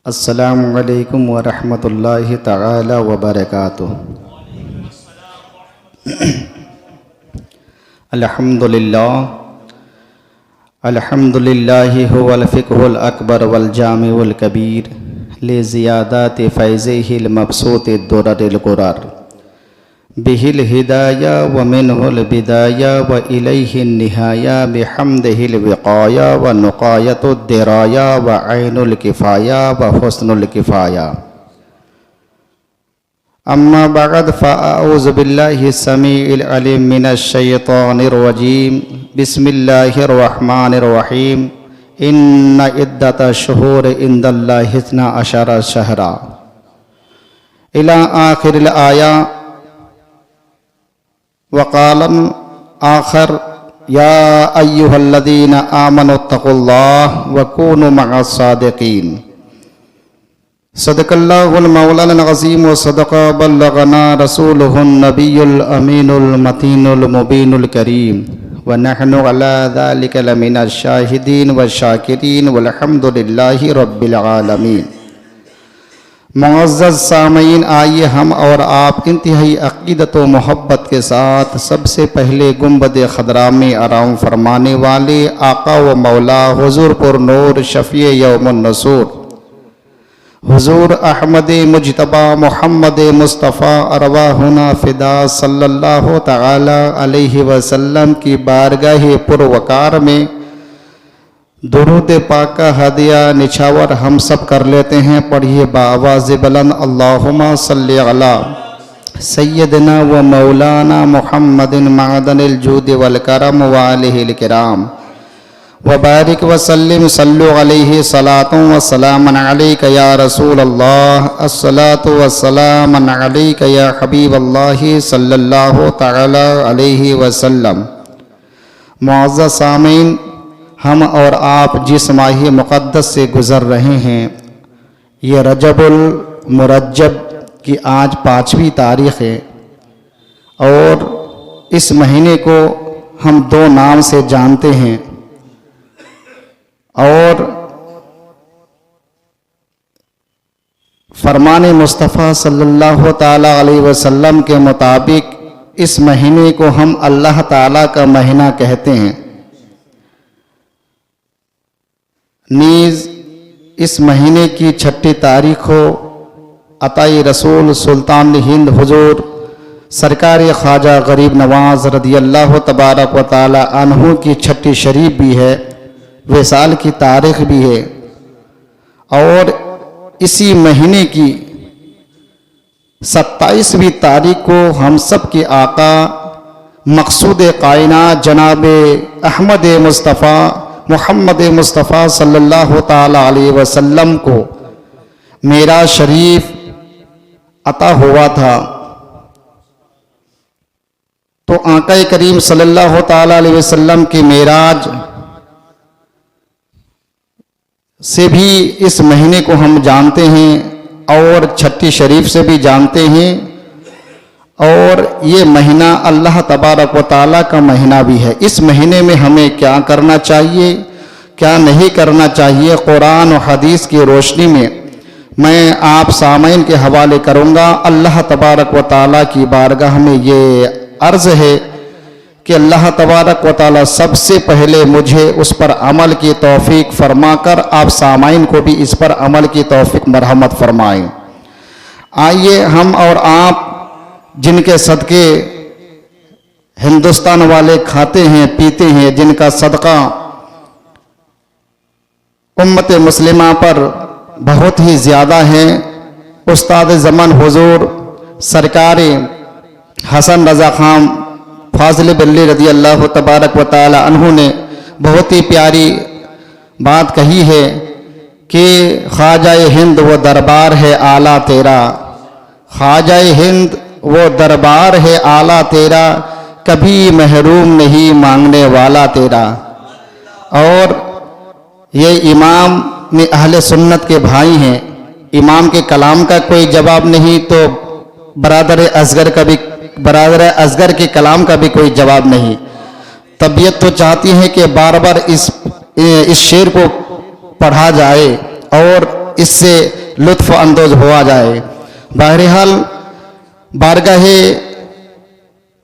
अस्सलामु अलैकुम व रहमतुल्लाहि तआला व बरकातुहू। अल्हम्दुलिल्लाहि हुवल फ़िक़्हुल अकबर वल जामिउल कबीर ले ज़ियादाति फ़ैज़िहिल मबसूति दुर्रिल ग़ुरर बिहिल हिदाया व मिनहुल बिदाया व इलैहिन निहाया बिहम्दिहिल विक़ाया व नुक़ायतुद दिराया व ऐनुल किफ़ाया व हुस्नुल किफ़ाया। अम्मा बअद फ़अऊज़ु बिल्लाहि समीइल अलीम मिनश शैतानिर रजीम। बिस्मिल्लाहिर रहमानिर रहीम। इन्ना इद्दतश शुहूरि इंदल्लाहि इस्ना अशरा शहरा इला आखिरिल आया। वक़ालन आखर या अय्युहल्लज़ीना आमनुत्तक़ुल्लाह व कूनू मअस्सादिक़ीन। सदक़ल्लाहुल मौलाना अज़ीम व सदक़ा बल्लग़ना रसूलुहुन नबियुल अमीनुल मतीनुल मुबीनुल करीम व नहनु अला ज़ालिका लमिनश शाहिदीन व शाकिरीन वल्हम्दुलिल्लाहि रब्बिल आलमीन। मुअज़्ज़ज़ सामईन, आइए हम और आप इंतहाई अक़ीदत व मोहब्बत के साथ सबसे पहले गुंबद खदरा में आराम फरमाने वाले आका व मौला हुज़ूर पुर नूर शफ़ी यौमुन नसूर हुज़ूर अहमद मुजतबा मोहम्मद मुस्तफ़ा अरवाहुना फ़िदा सल्लल्लाहु तआला अलैहि वसल्लम की बारगाह पुरवकार में दुरूद पाक का हदिया निछावर हम सब कर लेते हैं। पढ़िए बाआवाज़ बुलंद, अल्लाहुम्मा सल्लि अला सय्यदना व मौलाना मुहम्मदिन मअदनिल जूद वल करम व आलिहिल किराम व बारिक व सल्लिम सल्लु अलैहि सलातु व सलामन अलैका या रसूल अल्लाह। अस्सलातु व सलामन अलैका या हबीब अल्लाह सल्लल्लाहु तआला अलैहि वसल्लम। मुअज़्ज़ज़ सामीन, हम और आप जिस माह मुक़द्दस से गुज़र रहे हैं, ये रजबुल मुरज्जब की आज 5वीं तारीख़ है और इस महीने को हम 2 नाम से जानते हैं। और फरमान मुस्तफ़ा सल्लल्लाहु ताला अलैहि वसल्लम के मुताबिक इस महीने को हम अल्लाह ताला का महीना कहते हैं। नीज़ इस महीने की 6 तारीख को अताई रसूल सुल्तान हिंद हुजूर सरकार ख्वाजा गरीब नवाज रदियल्लाहु तबारक व ताला अन्हु की 6 शरीफ भी है, विसाल की तारीख भी है। और इसी महीने की 27वीं तारीख को हम सब के आका मक़सूद कायनात जनाब अहमद मुस्तफ़ा मोहम्मद मुस्तफ़ा सल्लल्लाहु ताला अलैहि वसल्लम को मेराज शरीफ अता हुआ था। तो आका करीम सल्लल्लाहु ताला अलैहि वसल्लम के मेराज से भी इस महीने को हम जानते हैं और 6 शरीफ से भी जानते हैं। और ये महीना अल्लाह तबारक व ताला का महीना भी है। इस महीने में हमें क्या करना चाहिए, क्या नहीं करना चाहिए, कुरान और हदीस की रोशनी में मैं आप सामईन के हवाले करूँगा। अल्लाह तबारक व ताला की बारगाह में ये अर्ज़ है कि अल्लाह तबारक व ताला सबसे पहले मुझे उस पर अमल की तौफीक फरमाकर आप सामईन को भी इस पर अमल की तौफीक मरहमत फरमाएँ। आइए हम और आप जिनके सदक़े हिंदुस्तान वाले खाते हैं पीते हैं, जिनका सदका उम्मत मुस्लिमा पर बहुत ही ज़्यादा है, उस्ताद ज़मान हुजूर सरकार हसन रज़ा खान फाज़िल बिल्ली रज़ी अल्लाह तबारक व ताला अन्हु ने बहुत ही प्यारी बात कही है कि ख्वाजाए हिंद वो दरबार है आला तेरा, ख्वाजाए हिंद वो दरबार है आला तेरा, कभी महरूम नहीं मांगने वाला तेरा। और ये इमाम में अहले सुन्नत के भाई हैं, इमाम के कलाम का कोई जवाब नहीं तो बरादर असगर के कलाम का भी कोई जवाब नहीं। तबीयत तो चाहती है कि बार बार इस शेर को पढ़ा जाए और इससे लुत्फ़ अंदोज हुआ जाए। बहरहाल बारगाहे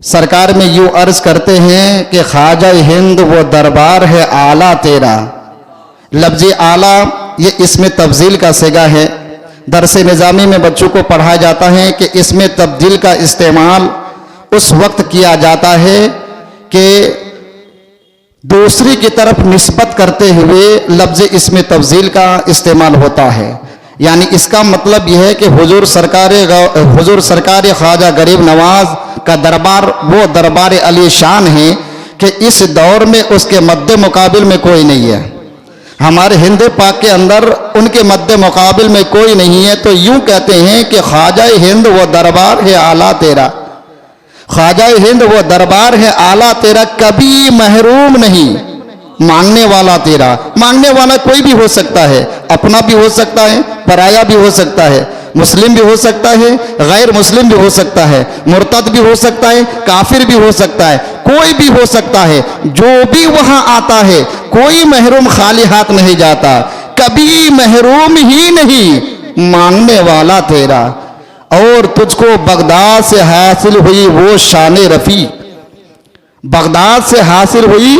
सरकार में यूँ अर्ज करते हैं कि ख्वाजा हिंद वो दरबार है आला तेरा। लफ्ज़ आला ये इसमें तब्दील का सिगा है। दरस निज़ामी में बच्चों को पढ़ाया जाता है कि इसमें तब्दील का इस्तेमाल उस वक्त किया जाता है कि दूसरी की तरफ निस्बत करते हुए लफ्ज़ इसमें तब्दील का इस्तेमाल होता है। यानी इसका मतलब यह है कि हुजूर सरकार ख्वाजा गरीब नवाज का दरबार वो दरबार अली शान है कि इस दौर में उसके मद्दे मुकाबिल में कोई नहीं है। हमारे हिंद पाक के अंदर उनके मद्दे मुकाबिल में कोई नहीं है। तो यूं कहते हैं कि ख्वाजा हिंद वो दरबार है आला तेरा। ख्वाजा हिंद वो दरबार है आला तेरा, कभी महरूम नहीं, मांगने वाला तेरा। मांगने वाला कोई भी हो सकता है, अपना भी हो सकता है, पराया भी हो सकता है, मुस्लिम भी हो सकता है, गैर मुस्लिम भी हो सकता है, मुर्तद भी हो सकता है, काफिर भी हो सकता है, कोई भी हो सकता है। जो भी वहां आता है कोई महरूम खाली हाथ नहीं जाता, कभी महरूम ही नहीं, मांगने वाला तेरा। और तुझको बगदाद से हासिल हुई वो शान रफ़ी, बगदाद से हासिल हुई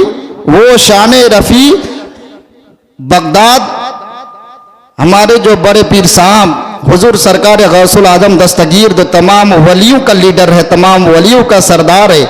वो शान रफ़ी। बगदाद हमारे जो बड़े पीर साहब हुजूर सरकार गौसुल आजम दस्तगीर जो तमाम वलियों का लीडर है, तमाम वलियों का सरदार है,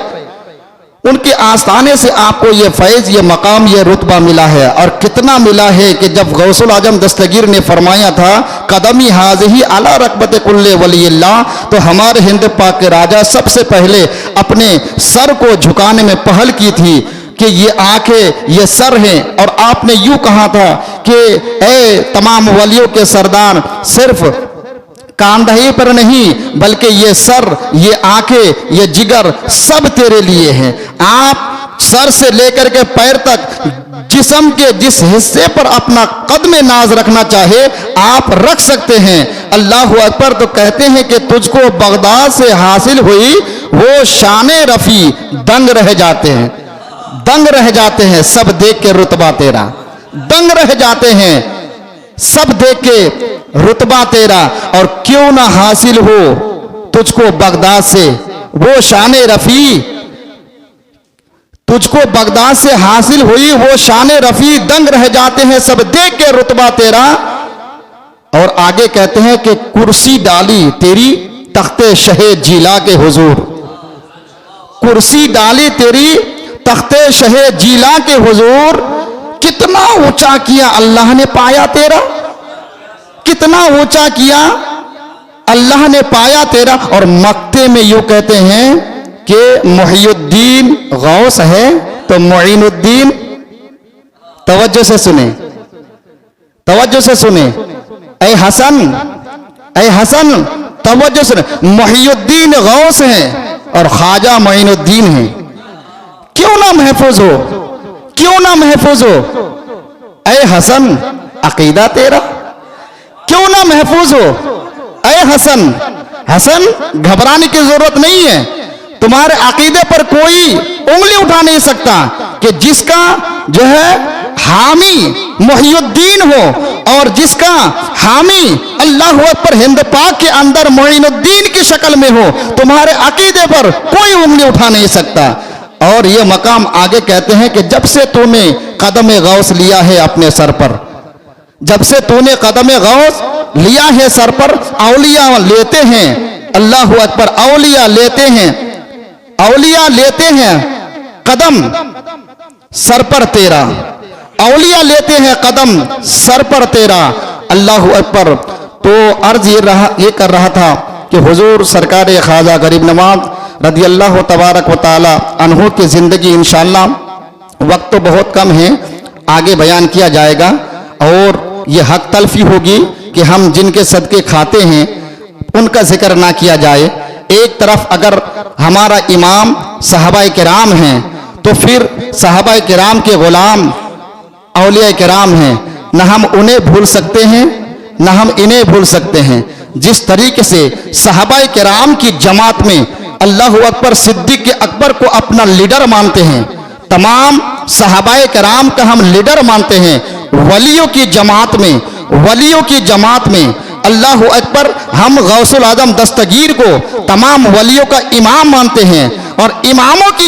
उनके आस्थाने से आपको ये फैज़, ये मकाम, ये रुतबा मिला है। और कितना मिला है कि जब गौसुल आजम दस्तगीर ने फरमाया था कदमी हाज़िही अला रकबत कुल्ले वलील्लाह, तो हमारे हिंद पाक के राजा सबसे पहले अपने सर को झुकाने में पहल की थी कि ये आंखें, ये सर हैं। और आपने यूं कहा था कि ए तमाम वलियों के सरदार, सिर्फ कांधे पर नहीं बल्कि ये सर, ये आंखें, ये जिगर सब तेरे लिए हैं। आप सर से लेकर के पैर तक जिस्म के जिस हिस्से पर अपना कदम नाज रखना चाहे आप रख सकते हैं। अल्लाह अकबर। तो कहते हैं कि तुझको बगदाद से हासिल हुई वो शान रफ़ी, दंग रह जाते हैं, दंग रह जाते हैं सब देख के रुतबा तेरा, दंग रह जाते हैं सब देख के रुतबा तेरा। और क्यों ना हासिल हो तुझको बगदाद से वो शान रफ़ी, तुझको बगदाद से हासिल हुई वो शान रफ़ी, दंग रह जाते हैं सब देख के रुतबा तेरा। और आगे कहते हैं कि कुर्सी डाली तेरी तख्ते शहे जीला के हुजूर, कुर्सी डाली तेरी तख्ते शहे जीला के हुजूर। कितना ऊंचा किया अल्लाह ने पाया तेरा, कितना ऊंचा किया अल्लाह ने पाया तेरा। और मक्ते में यूं कहते हैं कि मुहियुद्दीन गौस है तो मुईनुद्दीन, तवज्जो से सुने, तवज्जो से सुने, ऐ हसन, ऐ हसन तवज्जो से। मुहियुद्दीन गौस है और ख्वाजा मुईनुद्दीन है। क्यों ना महफूज हो, क्यों ना महफूज हो ऐ हसन अकीदा तेरा, क्यों ना महफूज हो ऐ हसन। हसन घबराने की जरूरत नहीं है, तुम्हारे अकीदे पर कोई उंगली उठा नहीं सकता कि जिसका जो है हामी मुहियुद्दीन हो और जिसका हामी अल्लाह अकबर हिंद पाक के अंदर मुईनुद्दीन की शक्ल में हो, तुम्हारे अकीदे पर कोई उंगली उठा नहीं सकता। और ये मकाम आगे कहते हैं कि जब से तूने कदम गौस लिया है अपने सर पर, जब से तूने कदम गौस लिया है सर पर, औलिया लेते हैं, अल्लाह अकबर, औलिया लेते हैं, औलिया लेते हैं कदम सर पर तेरा, औलिया लेते हैं कदम सर पर तेरा, अल्लाह अकबर। तो अर्ज ये कर रहा था कि हुजूर सरकार ख्वाजा गरीब नवाज रदी अल्लाह तबारक व तआला अन्हु की ज़िंदगी इंशाअल्लाह वक्त तो बहुत कम है, आगे बयान किया जाएगा। और ये हक तलफी होगी कि हम जिनके सदके खाते हैं उनका जिक्र ना किया जाए। एक तरफ अगर हमारा इमाम सहाबाए किराम हैं तो फिर सहाबाए किराम के गुलाम औलिया किराम हैं, न हम उन्हें भूल सकते हैं न हम इन्हें भूल सकते हैं। जिस तरीके से सहाबाए किराम की जमात में अल्लाह अकबर सिद्दीक अकबर को अपना लीडर मानते हैं, तमाम सहाबाए किराम का हम लीडर मानते हैं। वलियों की जमात में वलियों की जमात में, अल्लाह अकबर, हम गौसुल आजम दस्तगीर को तमाम वलियों का इमाम मानते हैं। और इमामों की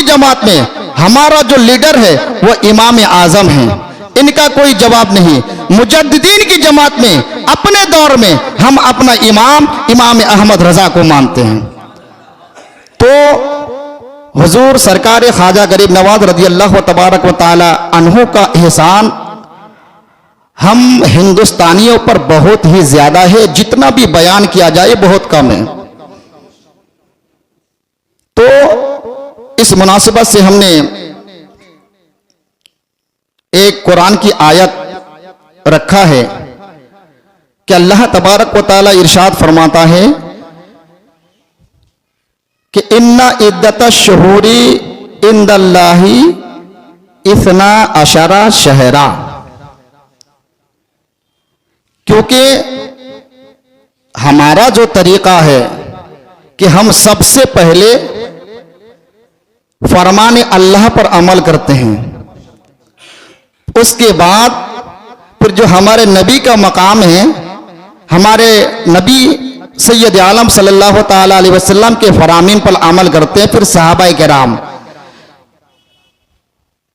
जमात में हमारा जो लीडर है वो इमाम आजम है, इनका कोई जवाब नहीं। मुजद्दिदीन की जमात में अपने दौर में हम अपना इमाम अहमद रजा को मानते हैं। तो हुजूर सरकार ख्वाजा गरीब नवाज रज़ी अल्लाह तबारक व तआला अन्हु का एहसान हम हिंदुस्तानियों पर बहुत ही ज्यादा है, जितना भी बयान किया जाए बहुत कम है। तो इस मुनासिबत से हमने एक कुरान की आयत रखा है कि अल्लाह तबारक व तआला इरशाद फरमाता है कि इन्ना इद्दतश शुहूरी इंदल्लाही इस्ना अशरा शहरा, क्योंकि हमारा जो तरीका है कि हम सबसे पहले फरमान अल्लाह पर अमल करते हैं, उसके बाद फिर जो हमारे नबी का मकाम है, हमारे नबी सैयद आलम सल्लल्लाहु ताला अलैहि वसल्लम के फरामीन पर अमल करते हैं, फिर सहाबाए किराम।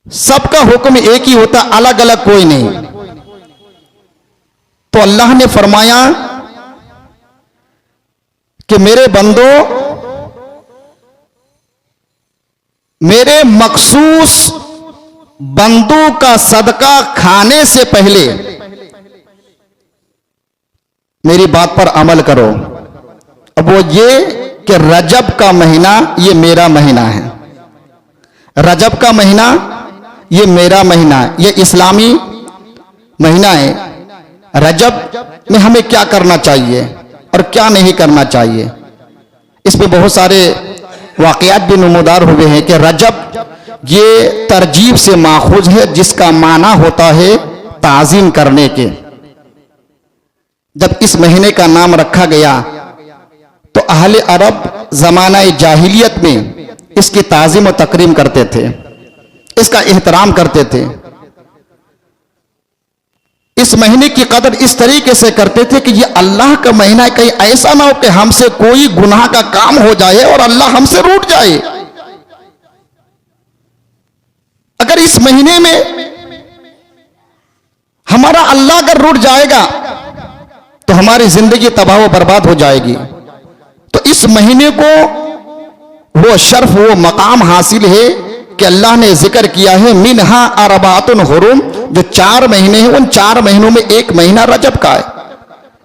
सबका हुक्म एक ही होता, अलग अलग कोई नहीं। तो अल्लाह ने फरमाया कि मेरे बंदो, मेरे मखसूस बंदों का सदका खाने से पहले मेरी बात पर अमल करो। अब वो ये कि रजब का महीना ये मेरा महीना है, रजब का महीना ये मेरा महीना है, ये इस्लामी महीना है। रजब में हमें क्या करना चाहिए और क्या नहीं करना चाहिए, इसमें बहुत सारे वाक़यात भी नमूदार हुए हैं कि रजब ये तरजीब से माखूज है, जिसका माना होता है ताज़ीम करने के। जब इस महीने का नाम रखा गया तो अहले अरब ज़माना जाहिलियत में इसकी ताज़ीम और तकरीम करते थे, इसका एहतराम करते थे। इस महीने की कदर इस तरीके से करते थे कि ये अल्लाह का महीना है, कहीं ऐसा ना हो कि हमसे कोई गुनाह का काम हो जाए और अल्लाह हमसे रूठ जाए। अगर इस महीने में हमारा अल्लाह अगर रूठ जाएगा तो हमारी जिंदगी तबाह व बर्बाद हो जाएगी। तो इस महीने को वो शर्फ, वो मकाम हासिल है कि अल्लाह ने जिक्र किया है मिनहा अरबातुन हुरुम, जो 4 महीने हैं उन 4 महीनों में एक महीना रजब का है।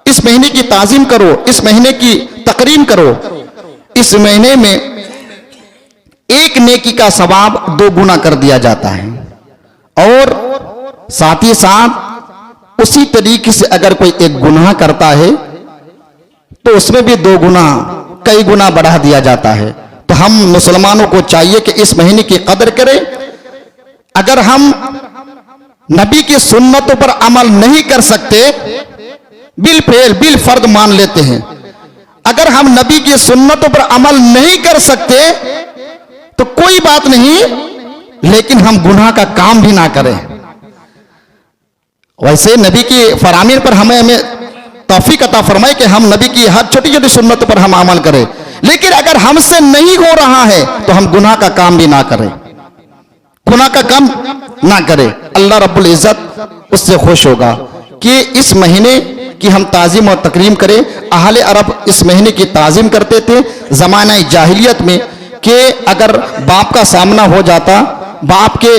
इस महीने की ताजीम करो, इस महीने की तकरीम करो। इस महीने में एक नेकी का सवाब 2 गुना कर दिया जाता है, और साथ ही साथ उसी तरीके से अगर कोई एक गुनाह करता है तो उसमें भी 2 गुना, कई गुना बढ़ा दिया जाता है। तो हम मुसलमानों को चाहिए कि इस महीने की कदर करें। अगर हम नबी की सुन्नतों पर अमल नहीं कर सकते, बिल फर्द मान लेते हैं, अगर हम नबी की सुन्नतों पर अमल नहीं कर सकते तो कोई बात नहीं, लेकिन हम गुनाह का काम भी ना करें। वैसे नबी की फरामीन पर हमें तौफीक अता फरमाए कि हम नबी की हर छोटी छोटी सुन्नत पर हम अमल करें, लेकिन अगर हमसे नहीं हो रहा है तो हम गुनाह का काम भी ना करें, गुनाह का काम ना करें। अल्लाह रब्बुल इज्जत उससे खुश होगा कि इस महीने की हम ताज़ीम और तकरीम करें। अहले अरब इस महीने की ताज़ीम करते थे ज़माना जाहिलियत में, कि अगर बाप का सामना हो जाता, बाप के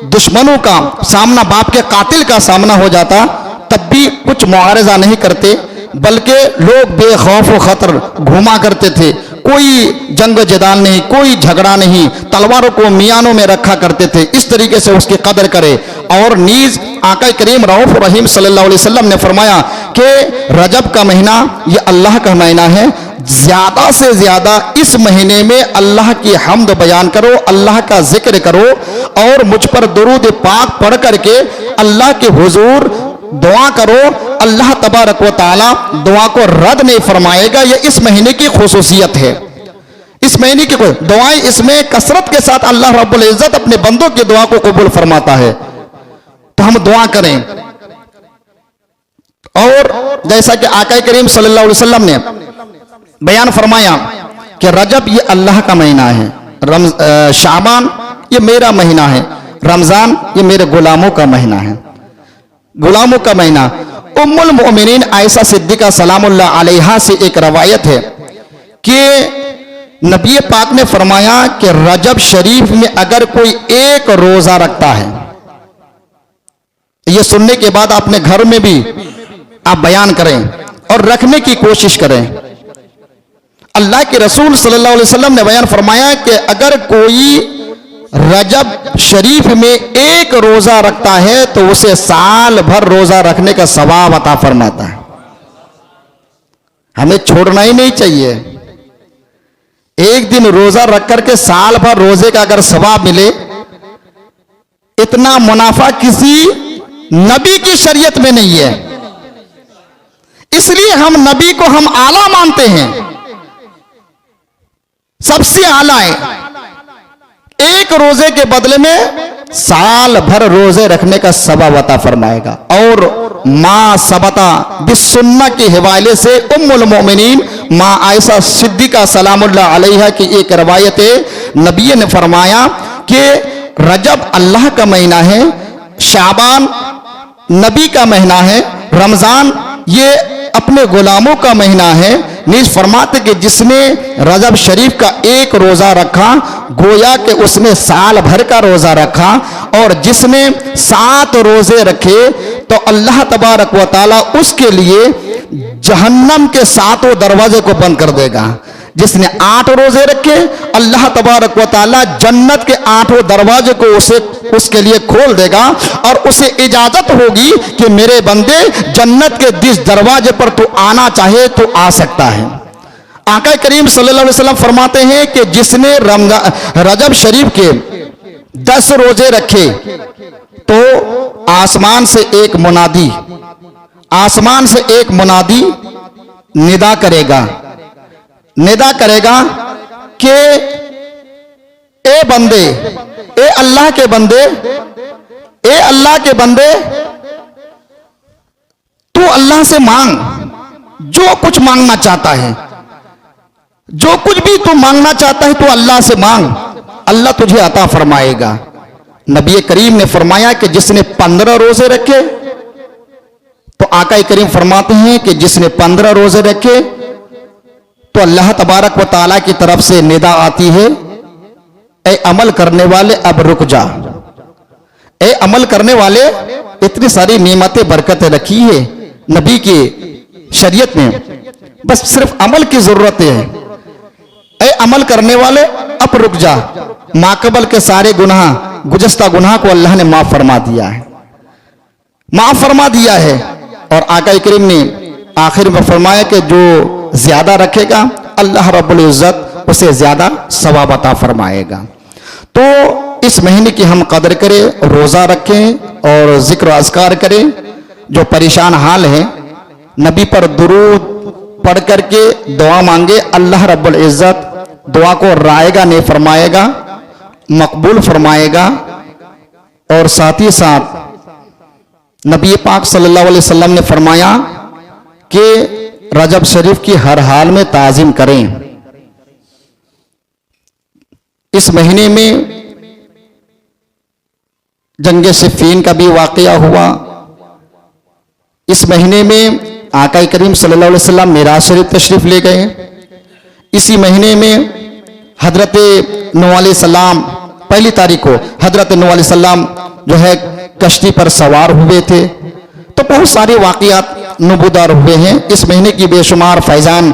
दुश्मनों का सामना, बाप के कातिल का सामना हो जाता, तब भी कुछ मुआरजा नहीं करते, बल्कि लोग बेखौफ व खतर घूमा करते थे। कोई जंग जदाल नहीं, कोई झगड़ा नहीं, तलवारों को मियानों में रखा करते थे। इस तरीके से उसकी कदर करे। और नीज आका करीम रऊफ रहीम सल्लल्लाहु अलैहि वसल्लम ने फरमाया कि रजब का महीना ये अल्लाह का महीना है, ज्यादा से ज्यादा इस महीने में अल्लाह की हम्द बयान करो, अल्लाह का जिक्र करो, और मुझ पर दुरूद पाक पढ़ करके अल्लाह के हुजूर दुआ करो। अल्लाह तबारक व तआला दुआ को रद्द नहीं फरमाएगा। यह इस महीने की खुसूसियत है। इस महीने की दुआएं, इसमें कसरत के साथ अल्लाह रब्बुल इज्जत अपने बंदों की दुआ को कबूल फरमाता है। तो हम दुआ करें और जैसा कि आका करीम सल्लल्लाहु अलैहि वसल्लम ने बयान फरमाया कि रजब ये अल्लाह का महीना है, शाबान ये मेरा महीना है, रमजान ये मेरे गुलामों का महीना है, गुलामों का महीना। उम्मुल मोमिनीन आयशा सिद्दीका सलामुल्लाह अलैहा से एक रवायत है कि नबी पाक ने फरमाया कि रजब शरीफ में अगर कोई एक रोजा रखता है, ये सुनने के बाद अपने घर में भी आप बयान करें और रखने की कोशिश करें। अल्लाह के रसूल सल्लल्लाहु अलैहि वसल्लम ने बयान फरमाया कि अगर कोई रजब शरीफ में एक रोजा रखता है तो उसे साल भर रोजा रखने का सवाब अता फरमाता है। हमें छोड़ना ही नहीं चाहिए। एक दिन रोजा रख करके साल भर रोजे का अगर सवाब मिले, इतना मुनाफा किसी नबी की शरीयत में नहीं है। इसलिए हम नबी को हम आला मानते हैं, सबसे आला है। एक रोजे के बदले में साल भर रोजे रखने का सवाब अता फरमाएगा। और मां सबता बिस्सुन्ना के हवाले से उम्मुल मोमिनीन मां आयशा सिद्दीका सलामुल्लाह अलैहा की एक रवायत है, नबी ने फरमाया कि रजब अल्लाह का महीना है, शाबान नबी का महीना है, रमजान ये अपने गुलामों का महीना है। नीज फरमाते कि जिसने रजब शरीफ का एक रोजा रखा गोया कि उसने साल भर का रोजा रखा, और जिसने 7 रोजे रखे तो अल्लाह तबारक व तआला उसके लिए जहन्नम के 7 दरवाजे को बंद कर देगा। जिसने 8 रोजे रखे अल्लाह तबारक व तआला जन्नत के 8 दरवाजे को उसके लिए खोल देगा और उसे इजाजत होगी कि मेरे बंदे जन्नत के जिस दरवाजे पर तू आना चाहे तो आ सकता है। आका करीम सल्लल्लाहु अलैहि वसल्लम फरमाते हैं कि जिसने रजब शरीफ के 10 रोजे रखे तो आसमान से एक मुनादी निदा करेगा कि ए बंदे, ए अल्लाह के बंदे तू अल्लाह से मांग, जो कुछ मांगना चाहता है, जो कुछ भी तू मांगना चाहता है तो अल्लाह से मांग, अल्लाह तुझे अता फरमाएगा। नबी करीम ने फरमाया कि जिसने 15 रोजे रखे तो आका करीम फरमाते हैं कि जिसने 15 रोजे रखे तो अल्लाह तबारक व तआला की तरफ से निदा आती है, ए अमल करने वाले अब रुक जा। ए अमल करने वाले, इतनी सारी नेमतें बरकतें रखी है नबी की शरीयत में, बस सिर्फ अमल की जरूरत है। ए अमल करने वाले अब रुक जा। माकबल के सारे गुनाह, गुज़श्ता गुनाह को अल्लाह ने माफ फरमा दिया है। और आका करीम ने आखिर में फरमाया कि जो ज्यादा रखेगा अल्लाह रब्बुल इज्जत उसे ज्यादा सवाब अता फरमाएगा। तो इस महीने की हम कदर करें, रोजा रखें और जिक्र अज़कार करें। जो परेशान हाल है नबी पर दुरूद पढ़ करके दुआ मांगे, अल्लाह रब्बुल इज्जत दुआ को रायगा नहीं फरमाएगा, मकबूल फरमाएगा। और साथ ही साथ नबी पाक सल्लल्लाहु अलैहि वसल्लम ने फरमाया कि रजब शरीफ की हर हाल में ताज़ीम करें। इस महीने में जंगे सिफ़ीन का भी वाक़या हुआ। इस महीने में आका करीम सल्लल्लाहु अलैहि वसल्लम मिराज शरीफ तशरीफ ले गए। इसी महीने में हजरत नूह अलैहिस्सलाम, पहली तारीख को हजरत नूह अलैहिस्सलाम जो है कश्ती पर सवार हुए थे। तो बहुत सारे वाक़यात नबूदार हुए हैं। इस महीने की बेशुमार फैजान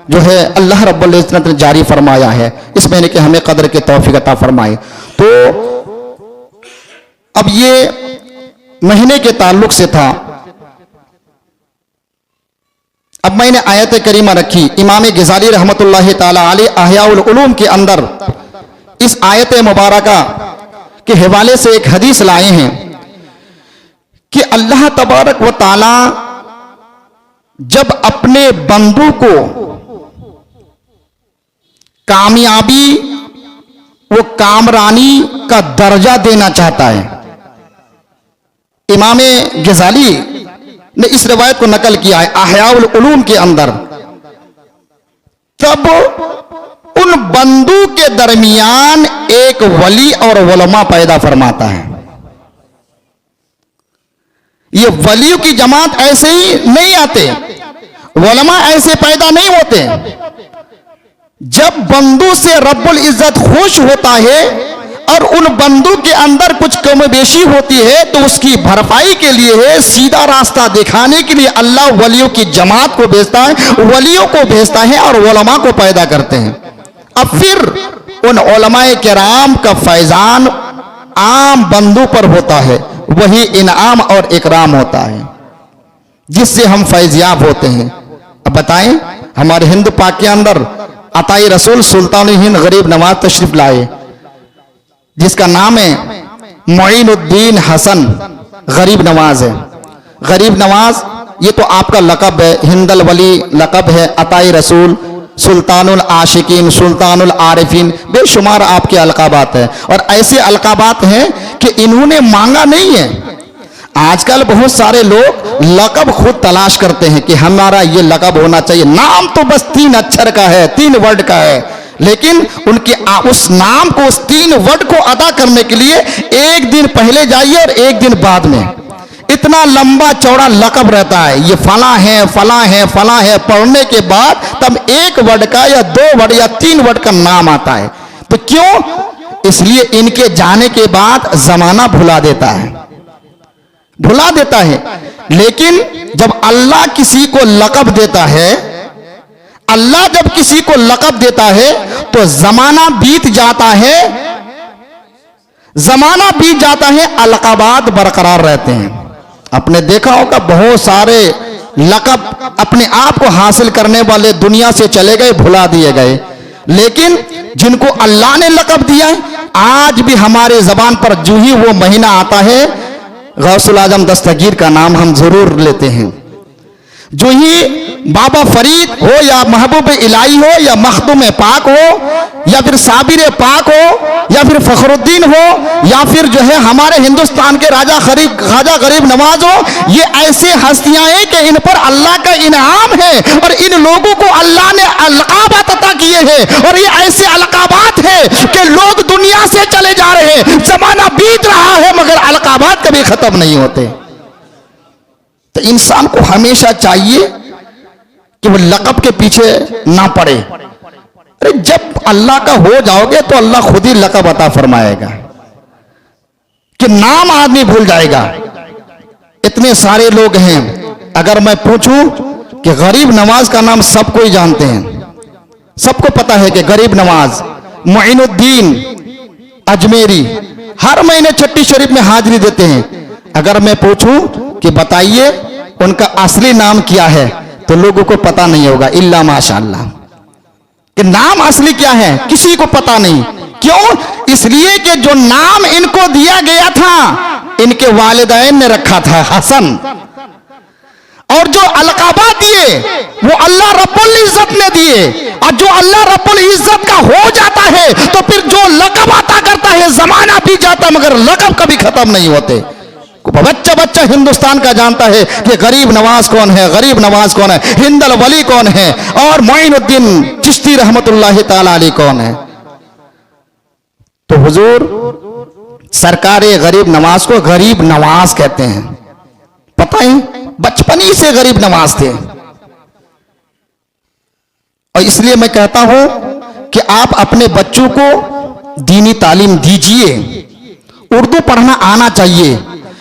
जो है अल्लाह रब्बुल इज्जत ने जारी फरमाया है। इस महीने के हमें कदर के तौफीक अता फरमाए। तो अब ये महीने के ताल्लुक से था। अब मैंने आयत करीमा रखी, इमाम ग़ज़ाली रहमतुल्लाहि ताला अलैह अहयाउल उलूम के अंदर इस आयत मुबारका के हवाले से एक हदीस लाए हैं कि अल्लाह तबारक व ताला जब अपने बंदों को कामयाबी वो कामरानी का दर्जा देना चाहता है। इमाम ग़ज़ाली ने इस रिवायत को नकल किया है अहयाउल उलूम के अंदर। तब उन बंदू के दरमियान एक वली और उलमा पैदा फरमाता है। ये वलियों की जमात ऐसे ही नहीं आते, उलमा ऐसे पैदा नहीं होते। जब बंदू से रब्बुल इज्जत खुश होता है और उन बंदू के अंदर कुछ कम बेशी होती है तो उसकी भरपाई के लिए है, सीधा रास्ता दिखाने के लिए अल्लाह वलियों की जमात को भेजता है, वलियों को भेजता है और उलमा को पैदा करते हैं। अब फिर उन उलमाए किराम का फैजान आम बंदू पर होता है, वही इनाम और इकराम होता है जिससे हम फैजियाब होते हैं। अब बताएं, हमारे हिंद पाक के अंदर अताई रसूल सुल्तान हिंद गरीब नवाज तशरीफ लाए, जिसका नाम है मोइनुद्दीन हसन गरीब नवाज है। गरीब नवाज ये तो आपका लकब है, हिंदल वली लकब है, अताई रसूल, सुल्तानुल आशिकीन, सुल्तानुल आरिफीन, बेशुमार आपके अलकाबात है। और ऐसे अलकाबात हैं कि इन्होंने मांगा नहीं है। आजकल बहुत सारे लोग लकब खुद तलाश करते हैं कि हमारा ये लकब होना चाहिए। नाम तो बस 3 अक्षर का है, 3 वर्ड का है, लेकिन उनके उस नाम को, उस 3 वर्ड को अदा करने के लिए एक दिन पहले जाइए और एक दिन बाद में। इतना लंबा चौड़ा लकब रहता है, ये फला है, फला है, फला है। पढ़ने के बाद तब 1 वर्ड का या 2 वर्ड या 3 वर्ड का नाम आता है। तो क्यों? इसलिए इनके जाने के बाद जमाना भुला देता है, भुला देता है। लेकिन जब अल्लाह किसी को लकब देता है, अल्लाह जब किसी को लकब देता है तो जमाना बीत जाता है, जमाना बीत जाता है, अलकाबात बरकरार रहते हैं। आपने देखा होगा बहुत सारे लकब अपने आप को हासिल करने वाले दुनिया से चले गए, भुला दिए गए। लेकिन जिनको अल्लाह ने लकब दिया है, आज भी हमारे जबान पर जो ही वो महीना आता है, गौसुल आजम दस्तगीर का नाम हम जरूर लेते हैं। जो ही बाबा फरीद हो या महबूब इलाही हो या मखदूम पाक हो या फिर साबिर पाक हो या फिर फखरुद्दीन हो या फिर जो है हमारे हिंदुस्तान के ख्वाजा गरीब नवाज हो, ये ऐसे हस्तियां हैं कि इन पर अल्लाह का इनाम है और इन लोगों को अल्लाह ने अलकाबात अता किए हैं। और ये ऐसे अलकाबात है कि लोग दुनिया से चले जा रहे हैं, जमाना बीत रहा है, मगर अलकाबात कभी खत्म नहीं होते। तो इंसान को हमेशा चाहिए कि वो लकब के पीछे ना पड़े। अरे जब अल्लाह का हो जाओगे तो अल्लाह खुद ही लकब अता फरमाएगा, कि नाम आदमी भूल जाएगा। इतने सारे लोग हैं, अगर मैं पूछूं कि गरीब नवाज का नाम सब कोई जानते हैं, सबको पता है कि गरीब नवाज मोइनुद्दीन अजमेरी हर महीने छठी शरीफ में हाजिरी देते हैं। अगर मैं पूछूं कि बताइए उनका असली नाम क्या है, तो लोगों को पता नहीं होगा, इल्ला माशाअल्लाह। कि नाम असली क्या है किसी को पता नहीं। क्यों? इसलिए कि जो नाम इनको दिया गया था इनके वालिदैन ने रखा था, हसन। और जो अलकाबा दिए वो अल्लाह रब्बुल इज्जत ने दिए। और जो अल्लाह रब्बुल इज्जत का हो जाता है तो फिर जो लकब अता करता है, जमाना भी जाता मगर लकब कभी खत्म नहीं होते। बच्चा बच्चा हिंदुस्तान का जानता है कि गरीब नवाज कौन है, गरीब नवाज कौन है, हिंदल वली कौन है और मोइनुद्दीन चिश्ती रहमतुल्लाह ताला अलैह कौन है। तो हुजूर सरकार गरीब नवाज को गरीब नवाज कहते हैं। पता ही बचपन ही से गरीब नवाज थे। और इसलिए मैं कहता हूं कि आप अपने बच्चों को दीनी तालीम दीजिए, उर्दू पढ़ना आना चाहिए।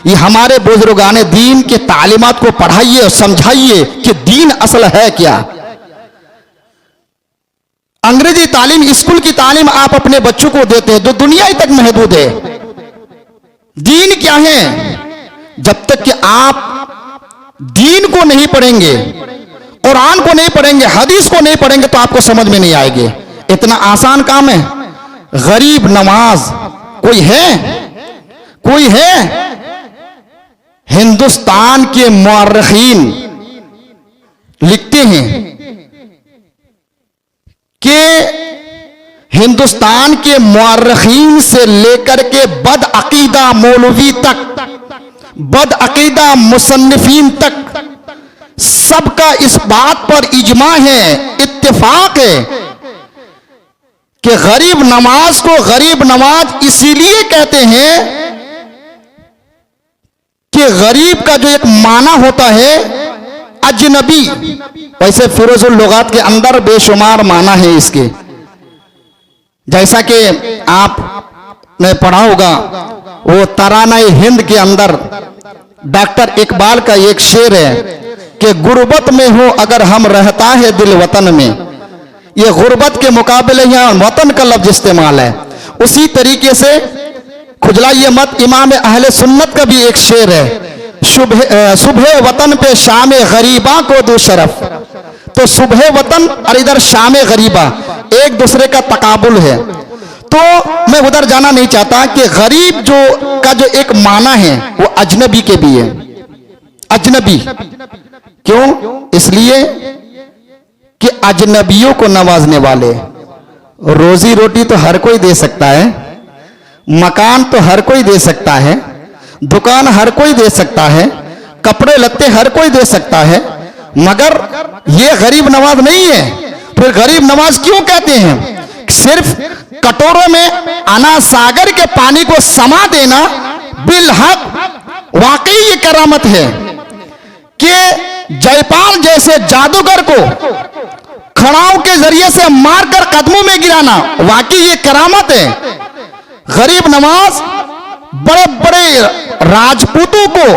ये हमारे बुजुर्गाने दीन के तालीमात को पढ़ाइए और समझाइए कि दीन असल है क्या। अंग्रेजी तालीम, स्कूल की तालीम आप अपने बच्चों को देते हैं जो दुनिया ही तक महदूद है। दीन क्या है? जब तक कि आप दीन को नहीं पढ़ेंगे, कुरान को नहीं पढ़ेंगे, हदीस को नहीं पढ़ेंगे तो आपको समझ में नहीं आएगी। इतना आसान काम है। गरीब नवाज कोई है? कोई है? हिंदुस्तान के मुअर्रिखीन लिखते हैं कि हिंदुस्तान के मुअर्रिखीन से लेकर के बदअकीदा मौलवी तक, बदअकीदा मुसन्निफीन तक सबका इस बात पर इजमा है, इत्तेफाक है कि गरीब नमाज को गरीब नमाज इसीलिए कहते हैं कि गरीब का जो एक माना होता है अजनबी। वैसे फिरोजुल लुगात के अंदर बेशुमार माना है इसके, जैसा कि आपने पढ़ा होगा वो तराना हिंद के अंदर डॉक्टर इकबाल का एक शेर है कि गुर्बत में हो अगर हम रहता है दिल वतन में। ये गुर्बत के मुकाबले यहाँ वतन का लफ्ज इस्तेमाल है। उसी तरीके से खुजलाइए मत, इमाम अहले सुन्नत का भी एक शेर है, सुबह वतन पे शाम गरीबा को दो शरफ। तो सुबह वतन और इधर शाम गरीबा एक दूसरे का तकाबुल है। तो मैं उधर जाना नहीं चाहता कि गरीब जो का जो एक माना है वो अजनबी के भी है। अजनबी क्यों? इसलिए कि अजनबियों को नवाजने वाले। रोजी रोटी तो हर कोई दे सकता है, मकान तो हर कोई दे सकता है, दुकान हर कोई दे सकता है, कपड़े लत्ते हर कोई दे सकता है, मगर ये गरीब नवाज नहीं है। फिर गरीब नवाज क्यों कहते हैं? सिर्फ कटोरों में अना सागर के पानी को समा देना बिलहक वाकई ये करामत है कि जयपाल जैसे जादूगर को खड़ाओं के जरिए से मारकर कदमों में गिराना वाकई ये करामत है। गरीब नवाज बड़े बड़े राजपूतों को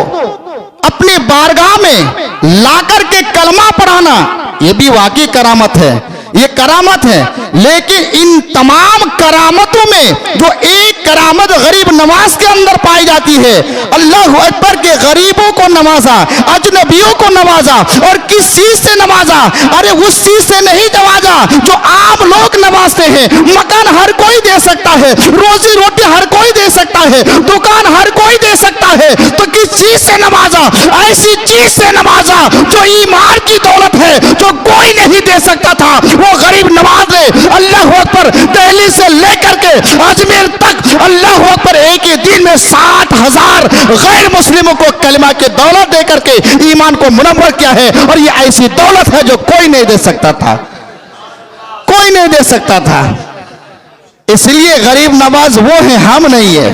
अपनी बारगाह में लाकर के कलमा पढ़ाना ये भी वाकई करामत है, ये करामत है। लेकिन इन तमाम करामतों में जो एक करामत गरीब नवाज के अंदर पाई जाती है, अल्लाह अकबर के गरीबों को नवाजा, अजनबियों को नवाजा। और किस चीज से नवाजा? अरे उस चीज से नहीं नवाजा जो आम लोग नवाजते हैं। मकान हर कोई दे सकता है, रोजी रोटी हर कोई दे सकता है, दुकान हर कोई दे सकता है। तो किस चीज से नवाजा? ऐसी चीज से नवाजा जो ईमान की दौलत है, जो कोई नहीं दे सकता था, वो गरीब नवाज ने अल्लाह अकबर दिल्ली से लेकर के अजमेर तक अल्लाह अकबर एक ही दिन में 60,000 गैर मुस्लिमों को कलिमा की दौलत देकर के ईमान को मुनव्वर किया है। और ये ऐसी दौलत है जो कोई नहीं दे सकता था, कोई नहीं दे सकता था। इसलिए गरीब नवाज वो है, हम नहीं है।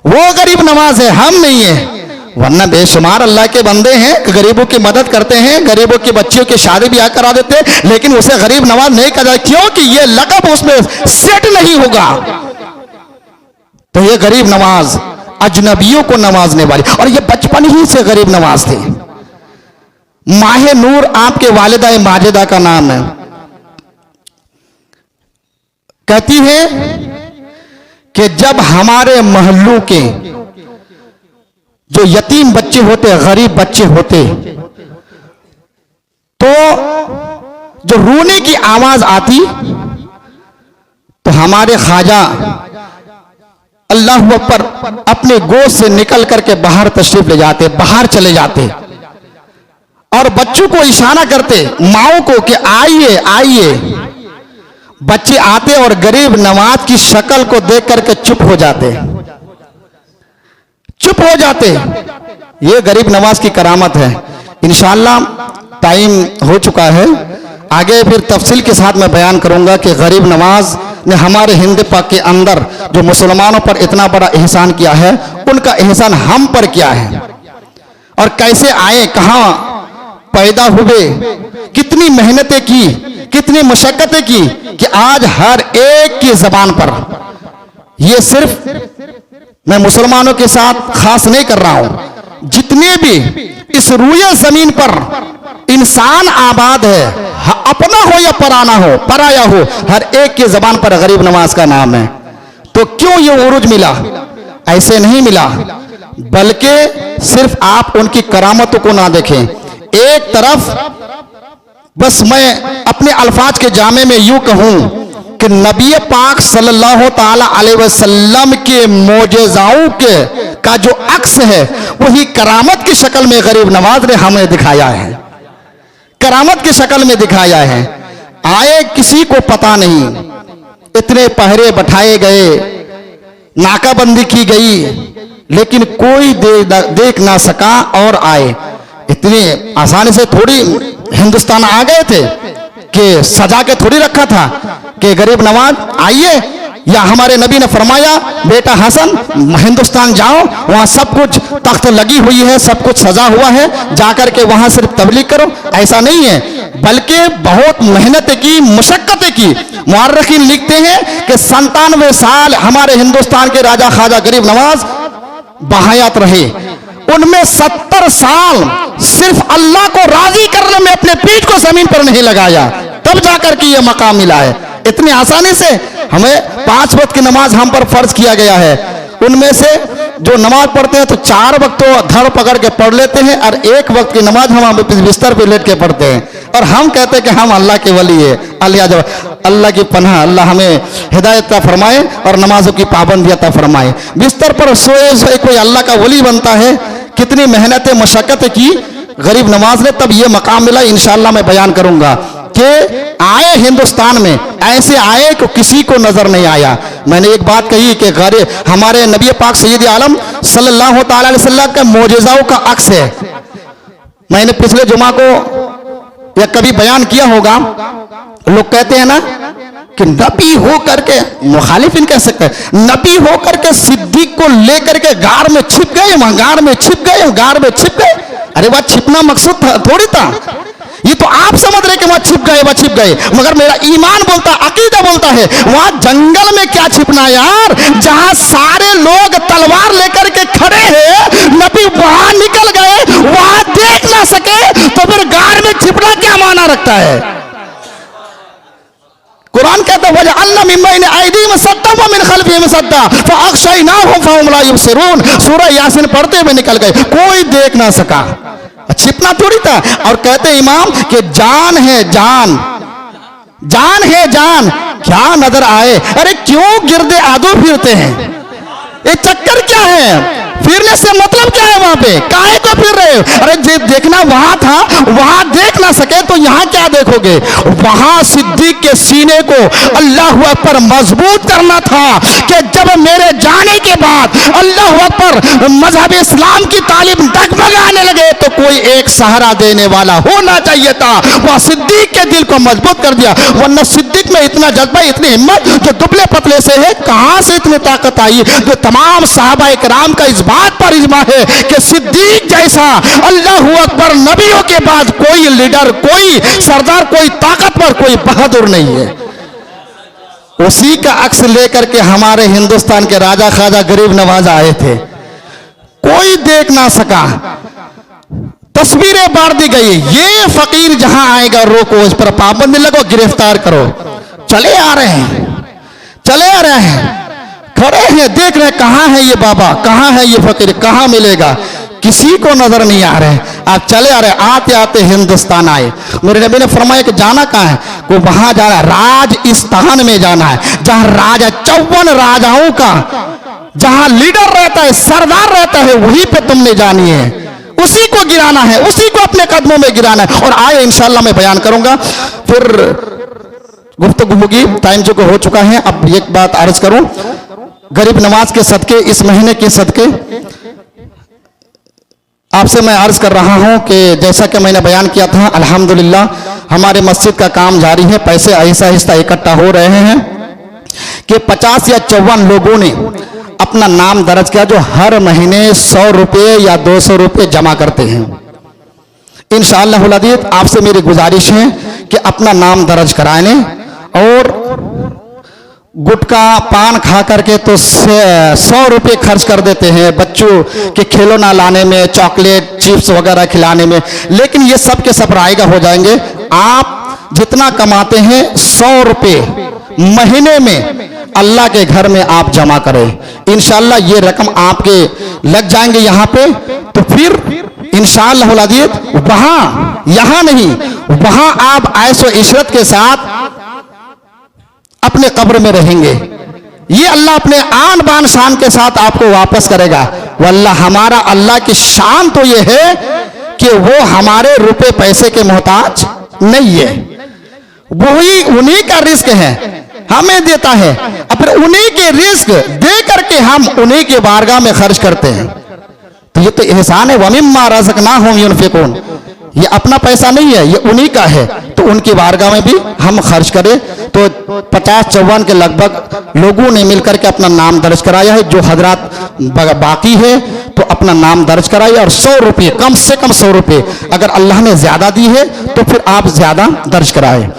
वो गरीब नवाज है, हम नहीं है। वरना बेशुमार अल्लाह के बंदे हैं, गरीबों की मदद करते हैं, गरीबों की बच्चियों की शादी ब्याह करा देते हैं, लेकिन उसे गरीब नवाज नहीं कहा जाए। क्योंकि ये लक़ब उसमें सेट नहीं होगा। तो ये गरीब नवाज अजनबियों को नवाजने वाली, और ये बचपन ही से गरीब नवाज थे। माहे नूर आपके वालिदा माजिदा का नाम है। कहती है कि जब हमारे महल्लों के जो यतीम बच्चे होते, गरीब बच्चे होते, तो जो रोने की आवाज आती तो हमारे ख्वाजा अल्लाह अकबर अपने गोद से निकल करके बाहर तशरीफ ले जाते, बाहर चले जाते और बच्चों को इशारा करते, माओ को, कि आइए आइए। बच्चे आते और गरीब नवाज की शक्ल को देख करके चुप हो जाते, चुप हो जाते। ये गरीब नवाज की करामत है। इंशाअल्लाह टाइम हो चुका है, आगे फिर तफसील के साथ मैं बयान करूंगा कि गरीब नवाज ने हमारे हिंद पाक के अंदर जो मुसलमानों पर इतना बड़ा एहसान किया है, उनका एहसान हम पर क्या है और कैसे आए, कहां पैदा हुए, कितनी मेहनतें की, कितनी मशक्कतें की कि आज हर एक की जबान पर, ये सिर्फ मैं मुसलमानों के साथ खास नहीं कर रहा हूं, जितने भी इस रूए जमीन पर इंसान आबाद है, अपना हो या पराना हो, पराया हो, हर एक की जबान पर गरीब नवाज का नाम है। तो क्यों ये उरूज मिला? ऐसे नहीं मिला, बल्कि सिर्फ आप उनकी करामतों को ना देखें। एक तरफ बस मैं अपने अल्फाज के जामे में यूं कहूं कि नबी पाक सल्लल्लाहु ताला अलैहि वसल्लम के मोजेज़ाओं के का जो अक्स है वही करामत की शक्ल में गरीब नवाज ने हमें दिखाया है, करामत की शक्ल में दिखाया है। आए किसी को पता नहीं, इतने पहरे बैठाए गए, नाकाबंदी की गई, लेकिन कोई देख ना सका और आए। इतनी आसानी से थोड़ी हिंदुस्तान आ गए थे कि सजा के थोड़ी रखा था कि गरीब नवाज आइए, या हमारे नबी ने फरमाया बेटा हसन हिंदुस्तान जाओ, वहां सब कुछ तख्त लगी हुई है, सब कुछ सजा हुआ है, जाकर के वहां सिर्फ तबलीग करो। ऐसा नहीं है, बल्कि बहुत मेहनत की, मुशक्कत की। मुअर्रिखीन लिखते हैं कि 97 साल हमारे हिंदुस्तान के राजा ख्वाजा गरीब नवाज बहयात रहे, उनमें 70 साल सिर्फ अल्लाह को राजी करने में अपने पीठ को जमीन पर नहीं लगाया, तब जाकर के ये मकाम मिला है। इतनी आसानी से हमें 5 वक्त की नमाज हम पर फर्ज किया गया है, उनमें से जो नमाज पढ़ते हैं तो 4 वक्त तो धड़ पकड़ के पढ़ लेते हैं, और 1 वक्त की नमाज हम बिस्तर पे लेट के पढ़ते हैं, और हम कहते हैं कि हम अल्लाह के वली है। अल्लाह की पनाह, अल्लाह हमें हिदायत ता फरमाए और नमाजों की पाबंदियां ता फरमाए। बिस्तर पर सोए सोए कोई अल्लाह का वली बनता है, कितनी मेहनत मशक्कत की गरीब नवाज ने, तब ये मकाम मिला। इंशाअल्लाह मैं बयान करूंगा कि आए हिंदुस्तान में, ऐसे आए कि किसी को नजर नहीं आया। मैंने एक बात कही कि हमारे नबी पाक सैयद आलम सल्लल्लाहु अलैहि वसल्लम के मोजज़ाओं का अक्स है। मैंने पिछले जुमा को या कभी बयान किया होगा, लोग कहते हैं ना कि नबी हो करके, मुखालिफ इन कह सकते हैं, नबी हो करके सिद्दीक को लेकर के गार में छिप गए, वहां गार में छिप गए, गार में छिप गए। अरे वह छिपना मकसूद था थोड़ी था, ये तो आप समझ रहे कि वहां छिप गए, वहां छिप गए, मगर मेरा ईमान बोलता, अकीदा बोलता है वहां जंगल में क्या छिपना यार, जहां सारे लोग तलवार लेकर के खड़े हैं, नबी वहां निकल गए, वहां देख ना सके, तो फिर गार में छिपना क्या माना रखता है। कुरान कहता है वजअलना मिन बैन अयदीहिम सद्दा व मिन खल्फिहिम सद्दा फअग़शयनाहुम फहुम ला युबसिरून। सूरह यासीन पढ़ते हुए निकल गए, कोई देख ना सका, छिपना थोड़ी था। और कहते इमाम कि जान है जान, जान है जान, क्या नजर आए। अरे क्यों गिरदे आदो फिरते हैं, ये चक्कर क्या है, फिरने से मतलब क्या है, वहां पे काहे को फिर रहे हो। अरे देखना वहां था, वहां देख ना सके तो यहां क्या देखोगे। वहां सिद्दीक के सीने को अल्लाह अकबर मजबूत करना था कि जब मेरे जाने के बाद अल्लाह अकबर मजहब इस्लाम की तालीम डगमगाने लगे तो कोई एक सहारा देने वाला होना चाहिए था। वह सिद्दीक के दिल को मजबूत कर दिया, वरना सिद्दीक में इतना जज्बा, इतनी हिम्मत, जो दुबले पतले से है, कहां से इतनी ताकत आई। जो तमाम सहाबा इकराम का इस बात पर इजमा है कि सिद्दीक जैसा अल्लाह अकबर नबियों के बाद कोई लीडर, कोई सरदार, कोई ताकतवर, कोई बहादुर नहीं है। उसी का अक्स लेकर के हमारे हिंदुस्तान के राजा ख्वाजा गरीब नवाज आए थे, कोई देख ना सका, तस्वीरें बांट दी गई। ये फकीर जहां आएगा रोको, इस पर पाबंदी लगो, गिरफ्तार करो। चले आ रहे हैं, चले आ रहे हैं, खड़े हैं, देख रहे कहां है ये बाबा, कहां है ये फकीर, कहां मिलेगा, किसी को नजर नहीं आ रहे। आप चले आ रहे, आते आते हिंदुस्तान आए। मेरे नबी ने फरमाया कि जाना कहां है, को वहां जाना है, राजस्थान में जाना है, जहां राजा 54 राजाओं का जहां लीडर रहता है, सरदार रहता है, वहीं पे तुमने जानी है, उसी को गिराना है, उसी को अपने कदमों में गिराना है। और आए इंशाल्लाह मैं बयान करूंगा, फिर गुफ्तगू होगी, टाइम जो हो चुका है। अब एक बात अर्ज करूं, गरीब नवाज के सदके, इस महीने के सदके आपसे मैं अर्ज कर रहा हूं कि जैसा कि मैंने बयान किया था, अल्हम्दुलिल्लाह हमारे मस्जिद का काम जारी है, पैसे आहिस्ता आहिस्ता इकट्ठा हो रहे हैं कि 50 या 54 लोगों ने अपना नाम दर्ज किया, जो हर महीने 100 रुपये या 200 रुपये जमा करते हैं। इंशाअल्लाह अज़ीज़ आपसे मेरी गुजारिश है कि अपना नाम दर्ज कराएं, और गुटखा पान खा करके तो 100 रुपये खर्च कर देते हैं बच्चों के खिलौना लाने में, चॉकलेट चिप्स वगैरह खिलाने में, लेकिन ये सब के सब रायगा हो जाएंगे। आप जितना कमाते हैं 100 रुपये महीने में अल्लाह के घर में आप जमा करें, इंशाअल्लाह ये रकम आपके लग जाएंगे यहाँ पे। तो फिर इंशाअल्लाह वहां, यहाँ नहीं, वहां आप ऐशो इशरत के साथ अपने कब्र में रहेंगे। ये अल्लाह अपने आन बान शान के साथ आपको वापस करेगा। वल्लाह हमारा अल्लाह की शान तो ये है कि वो हमारे रुपए पैसे के मोहताज नहीं है, वही उन्हीं का रिस्क है, हमें देता है, अब उन्हीं के रिस्क दे करके हम उन्हीं के बारगाह में खर्च करते हैं। ये तो एहसान है। वमिम्मा रज़क़नाहुम युनफ़िक़ून, ये अपना पैसा नहीं है, ये उन्हीं का है। तो उनकी बारगाह में भी हम खर्च करें। तो 50-54 के लगभग लोगों ने मिलकर के अपना नाम दर्ज कराया है। जो हजरात बाकी है तो अपना नाम दर्ज कराइए, और 100 रुपये, कम से कम 100 रुपये, अगर अल्लाह ने ज्यादा दी है तो फिर आप ज्यादा दर्ज कराए।